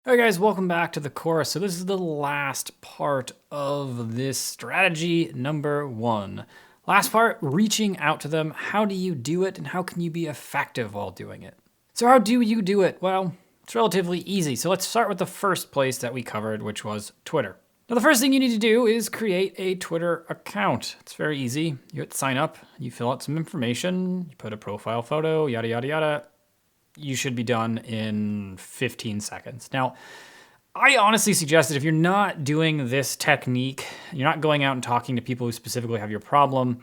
All right, guys, welcome back to the course. So this is the last part of this strategy number 1. Last part, reaching out to them. How do you do it and how can you be effective while doing it? So how do you do it? Well, it's relatively easy. So let's start with the first place that we covered, which was Twitter. Now, the first thing you need to do is create a Twitter account. It's very easy. You hit sign up, you fill out some information, you put a profile photo, yada, yada, yada. You should be done in 15 seconds. Now, I honestly suggest that if you're not doing this technique, you're not going out and talking to people who specifically have your problem,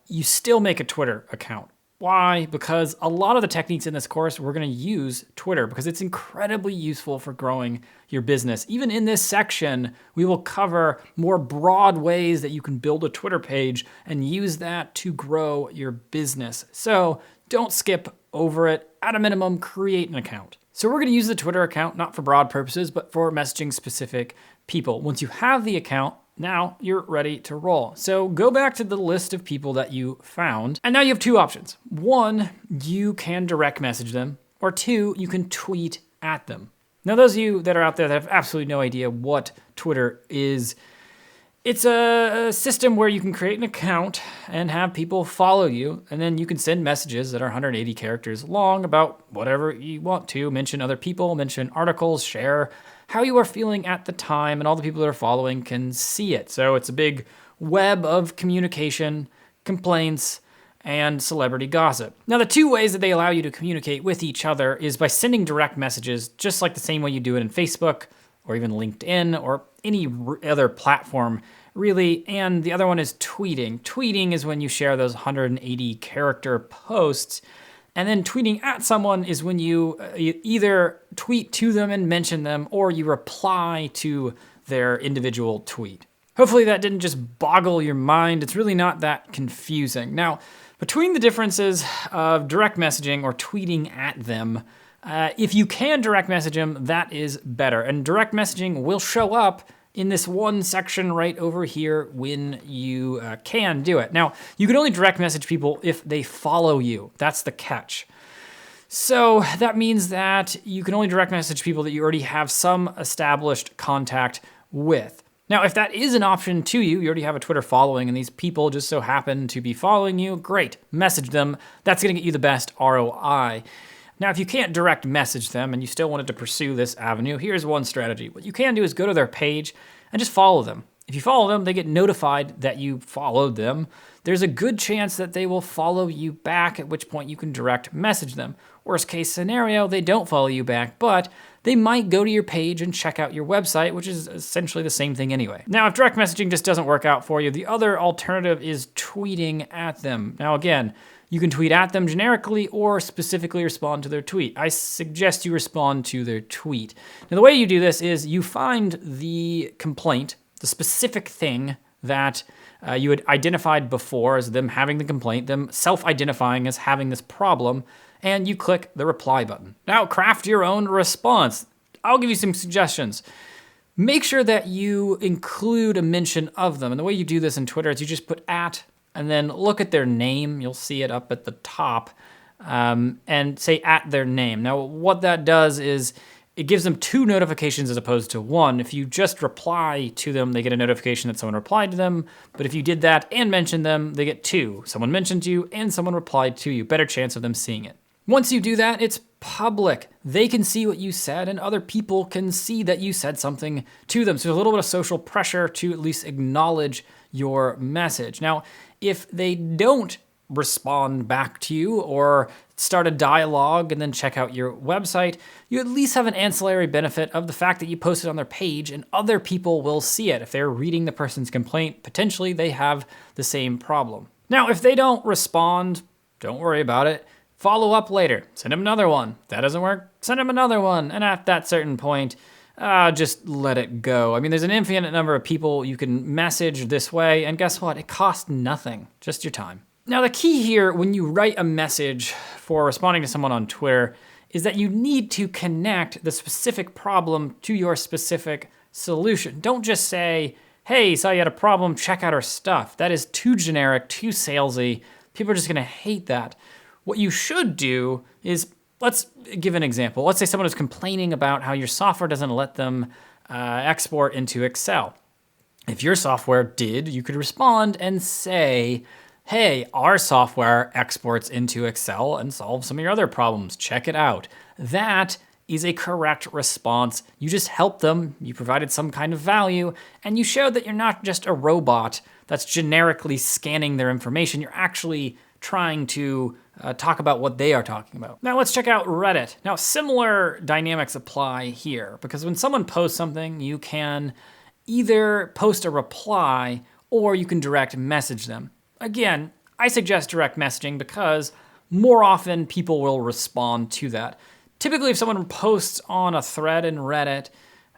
you still make a Twitter account. Why? Because a lot of the techniques in this course, we're going to use Twitter because it's incredibly useful for growing your business. Even in this section, we will cover more broad ways that you can build a Twitter page and use that to grow your business. So don't skip over it. At a minimum, create an account. So we're going to use the Twitter account, not for broad purposes, but for messaging specific people. Once you have the account, now you're ready to roll. So go back to the list of people that you found. And now you have two options. 1, you can direct message them, or 2, you can tweet at them. Now, those of you that are out there that have absolutely no idea what Twitter is, it's a system where you can create an account and have people follow you, and then you can send messages that are 180 characters long about whatever you want to, mention other people, mention articles, share how you are feeling at the time, and all the people that are following can see it. So it's a big web of communication, complaints, and celebrity gossip. Now, the 2 ways that they allow you to communicate with each other is by sending direct messages, just like the same way you do it in Facebook, or even LinkedIn, or any other platform, really. And the other one is tweeting. Tweeting is when you share those 180 character posts. And then tweeting at someone is when you either tweet to them and mention them, or you reply to their individual tweet. Hopefully that didn't just boggle your mind. It's really not that confusing. Now, between the differences of direct messaging or tweeting at them, if you can direct message them, that is better. And direct messaging will show up in this one section right over here when you can do it. Now, you can only direct message people if they follow you. That's the catch. So that means that you can only direct message people that you already have some established contact with. Now, if that is an option to you, you already have a Twitter following and these people just so happen to be following you, great, message them. That's gonna get you the best ROI. Now, if you can't direct message them and you still wanted to pursue this avenue, here's one strategy. What you can do is go to their page and just follow them. If you follow them, they get notified that you followed them. There's a good chance that they will follow you back, at which point you can direct message them. Worst case scenario, they don't follow you back, but they might go to your page and check out your website, which is essentially the same thing anyway. Now, if direct messaging just doesn't work out for you, the other alternative is tweeting at them. Now, again, you can tweet at them generically or specifically respond to their tweet. I suggest you respond to their tweet. Now, the way you do this is you find the complaint, the specific thing that you had identified before as them having the complaint, them self-identifying as having this problem, and you click the reply button. Now, craft your own response. I'll give you some suggestions. Make sure that you include a mention of them. And the way you do this in Twitter is you just put at, and then look at their name. You'll see it up at the top, and say at their name. Now, what that does is it gives them 2 notifications as opposed to 1. If you just reply to them, they get a notification that someone replied to them. But if you did that and mentioned them, they get 2. Someone mentioned you and someone replied to you. Better chance of them seeing it. Once you do that, it's public. They can see what you said and other people can see that you said something to them. So there's a little bit of social pressure to at least acknowledge your message. Now, if they don't respond back to you or start a dialogue and then check out your website, you at least have an ancillary benefit of the fact that you posted on their page and other people will see it. If they're reading the person's complaint, potentially they have the same problem. Now, if they don't respond, don't worry about it. Follow up later. Send them another one. If that doesn't work, send them another one. And at that certain point, just let it go. I mean, there's an infinite number of people you can message this way, and guess what? It costs nothing, just your time. Now, the key here when you write a message for responding to someone on Twitter is that you need to connect the specific problem to your specific solution. Don't just say, hey, saw you had a problem, check out our stuff. That is too generic, too salesy. People are just gonna hate that. What you should do is Let's give an example. Let's say someone is complaining about how your software doesn't let them export into Excel. If your software did, you could respond and say, hey, our software exports into Excel and solves some of your other problems. Check it out. That is a correct response. You just helped them, you provided some kind of value, and you showed that you're not just a robot that's generically scanning their information. You're actually trying to talk about what they are talking about. Now let's check out Reddit. Now similar dynamics apply here, because when someone posts something, you can either post a reply or you can direct message them. Again, I suggest direct messaging because more often people will respond to that. Typically, if someone posts on a thread in Reddit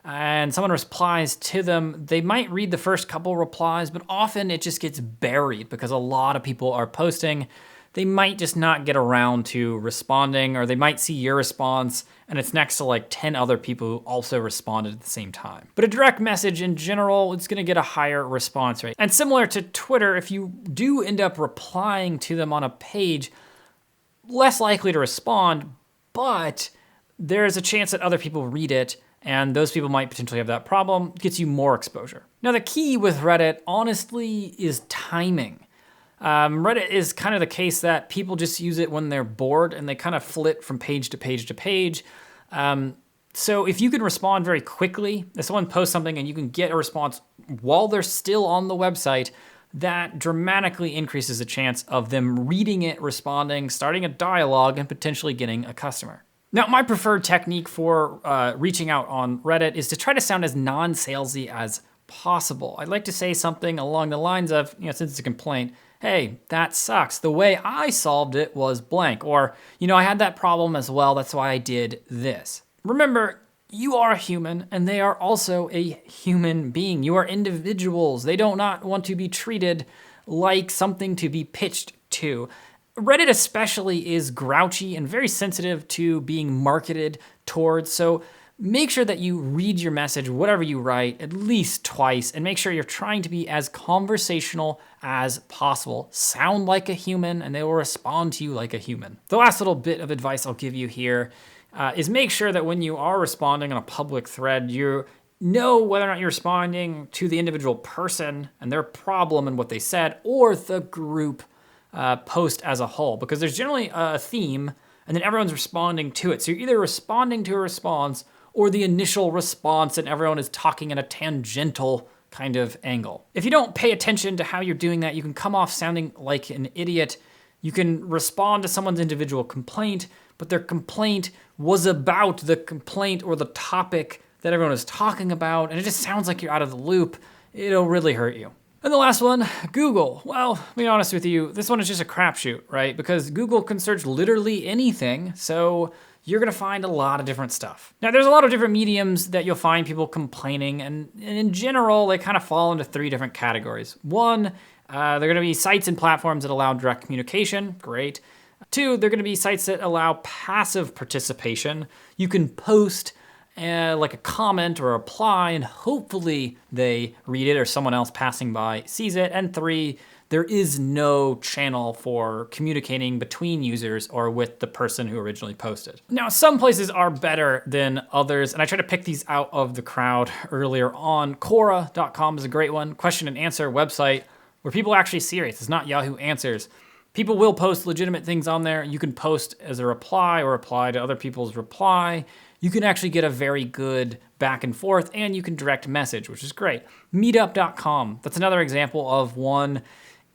and someone replies to them, they might read the first couple replies, but often it just gets buried because a lot of people are posting. They might just not get around to responding, or they might see your response and it's next to like 10 other people who also responded at the same time. But a direct message in general, it's gonna get a higher response rate. And similar to Twitter, if you do end up replying to them on a page, less likely to respond, but there's a chance that other people read it and those people might potentially have that problem, gets you more exposure. Now the key with Reddit, honestly, is timing. Reddit is kind of the case that people just use it when they're bored and they kind of flit from page to page to page. So if you can respond very quickly, if someone posts something and you can get a response while they're still on the website, that dramatically increases the chance of them reading it, responding, starting a dialogue, and potentially getting a customer. Now, my preferred technique for reaching out on Reddit is to try to sound as non-salesy as possible. I'd like to say something along the lines of, since it's a complaint, hey, that sucks. The way I solved it was blank. Or, I had that problem as well. That's why I did this. Remember, you are a human and they are also a human being. You are individuals. They do not want to be treated like something to be pitched to. Reddit especially is grouchy and very sensitive to being marketed towards. So make sure that you read your message, whatever you write, at least twice, and make sure you're trying to be as conversational as possible. Sound like a human, and they will respond to you like a human. The last little bit of advice I'll give you here is make sure that when you are responding on a public thread, you know whether or not you're responding to the individual person and their problem and what they said, or the group post as a whole, because there's generally a theme, and then everyone's responding to it. So you're either responding to a response or the initial response, and everyone is talking in a tangential kind of angle. If you don't pay attention to how you're doing that, you can come off sounding like an idiot. You can respond to someone's individual complaint, but their complaint was about the complaint or the topic that everyone is talking about, and it just sounds like you're out of the loop. It'll really hurt you. And the last one, Google. Well, to be honest with you, this one is just a crapshoot, right? Because Google can search literally anything, so you're gonna find a lot of different stuff. Now, there's a lot of different mediums that you'll find people complaining, and in general, they kind of fall into 3 different categories. 1, they're gonna be sites and platforms that allow direct communication, great. 2, they're gonna be sites that allow passive participation. You can post like a comment or a reply, and hopefully they read it or someone else passing by sees it. And 3, there is no channel for communicating between users or with the person who originally posted. Now, some places are better than others, and I try to pick these out of the crowd earlier on. Quora.com is a great one, question and answer website where people are actually serious. It's not Yahoo Answers. People will post legitimate things on there. You can post as a reply or reply to other people's reply. You can actually get a very good back and forth, and you can direct message, which is great. Meetup.com, that's another example of one.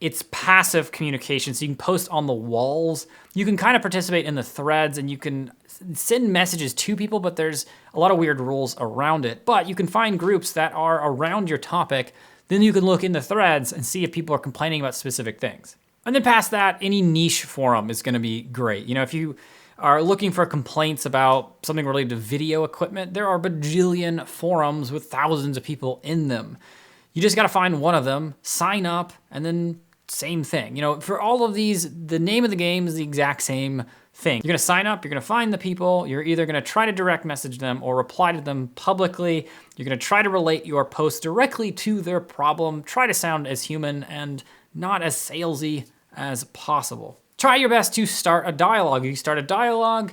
It's passive communication, so you can post on the walls. You can kind of participate in the threads, and you can send messages to people, but there's a lot of weird rules around it. But you can find groups that are around your topic. Then you can look in the threads and see if people are complaining about specific things. And then past that, any niche forum is gonna be great. If you are looking for complaints about something related to video equipment, there are bajillion forums with thousands of people in them. You just gotta find one of them, sign up, and then same thing. For all of these, the name of the game is the exact same thing. You're gonna sign up, you're gonna find the people, you're either gonna try to direct message them or reply to them publicly. You're gonna try to relate your post directly to their problem, try to sound as human and not as salesy as possible. Try your best to start a dialogue. You start a dialogue,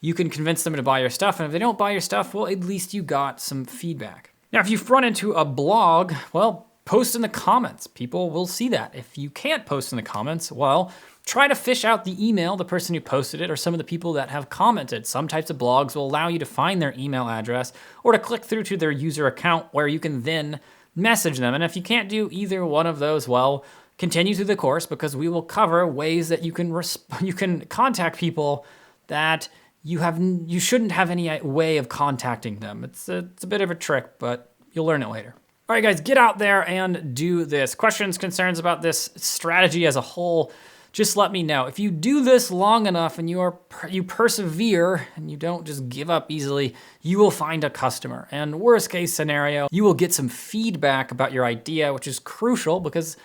you can convince them to buy your stuff. And if they don't buy your stuff, well, at least you got some feedback. Now, if you've run into a blog, well, post in the comments. People will see that. If you can't post in the comments, well, try to fish out the email, the person who posted it, or some of the people that have commented. Some types of blogs will allow you to find their email address or to click through to their user account where you can then message them. And if you can't do either one of those, well, continue through the course because we will cover ways that you can contact people that you shouldn't have any way of contacting them. It's a bit of a trick, but you'll learn it later. All right, guys, get out there and do this. Questions, concerns about this strategy as a whole, just let me know. If you do this long enough and you persevere and you don't just give up easily, you will find a customer. And worst case scenario, you will get some feedback about your idea, which is crucial because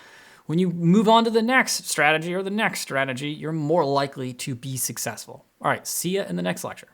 when you move on to the next strategy or the next strategy, you're more likely to be successful. All right, see you in the next lecture.